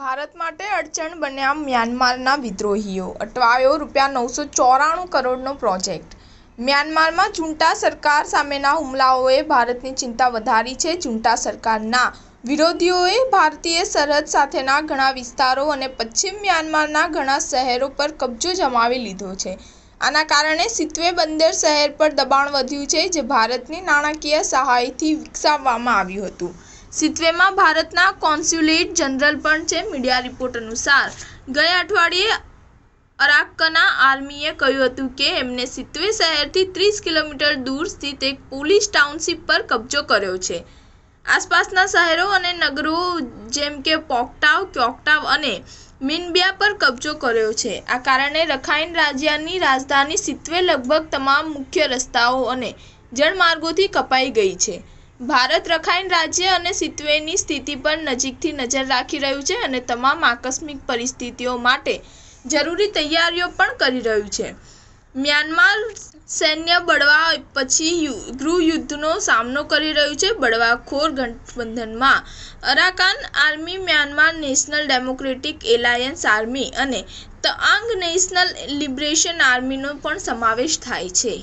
ભારત માટે અડચણ બન્યા મ્યાનમારના વિદ્રોહીઓ, અટવાયો ₹994 કરોડનો પ્રોજેક્ટ. મ્યાનમારમાં જુન્ટા સરકાર સામેના હુમલાઓએ ભારતની ચિંતા વધારી છે. જુન્ટા સરકારના વિરોધીઓએ ભારતીય સરહદ સાથેના ઘણા વિસ્તારો અને પશ્ચિમ મ્યાનમારના ઘણા શહેરો પર કબજો જમાવી લીધો છે. આના કારણે સિતવે બંદર શહેર પર દબાણ વધ્યું છે, જે ભારતની નાણાકીય સહાયથી વિકસાવવામાં આવ્યું હતું. સિતવેમાં ભારતના કોન્સ્યુલેટ જનરલ પણ છે. મીડિયા રિપોર્ટ અનુસાર, ગયા અઠવાડિયે અરાકના આર્મીએ કહ્યું હતું કે એમને સિતવે શહેરથી 30 કિલોમીટર દૂર સ્થિત એક પોલીસ ટાઉનશીપ પર કબજો કર્યો છે. આસપાસના શહેરો અને નગરો જેમ કે પોકટાવ, ક્યોકટાવ અને મિનબ્યા પર કબજો કર્યો છે. આ કારણે રખાઇન રાજ્યની રાજધાની સિતવે લગભગ તમામ મુખ્ય રસ્તાઓ અને જળમાર્ગોથી કપાઈ ગઈ છે. ભારત રખાઇન રાજ્ય અને સિતવેની સ્થિતિ પર નજીકથી નજર રાખી રહ્યું છે અને તમામ આકસ્મિક પરિસ્થિતિઓ માટે જરૂરી તૈયારીઓ પણ કરી રહ્યું છે. મ્યાનમાર સૈન્ય બળવા પછી ગૃહયુદ્ધનો સામનો કરી રહ્યું છે. બળવાખોર ગઠબંધનમાં Arakan Army, Myanmar National Democratic Alliance Army અને તઆંગ નેશનલ લિબરેશન આર્મીનો પણ સમાવેશ થાય છે.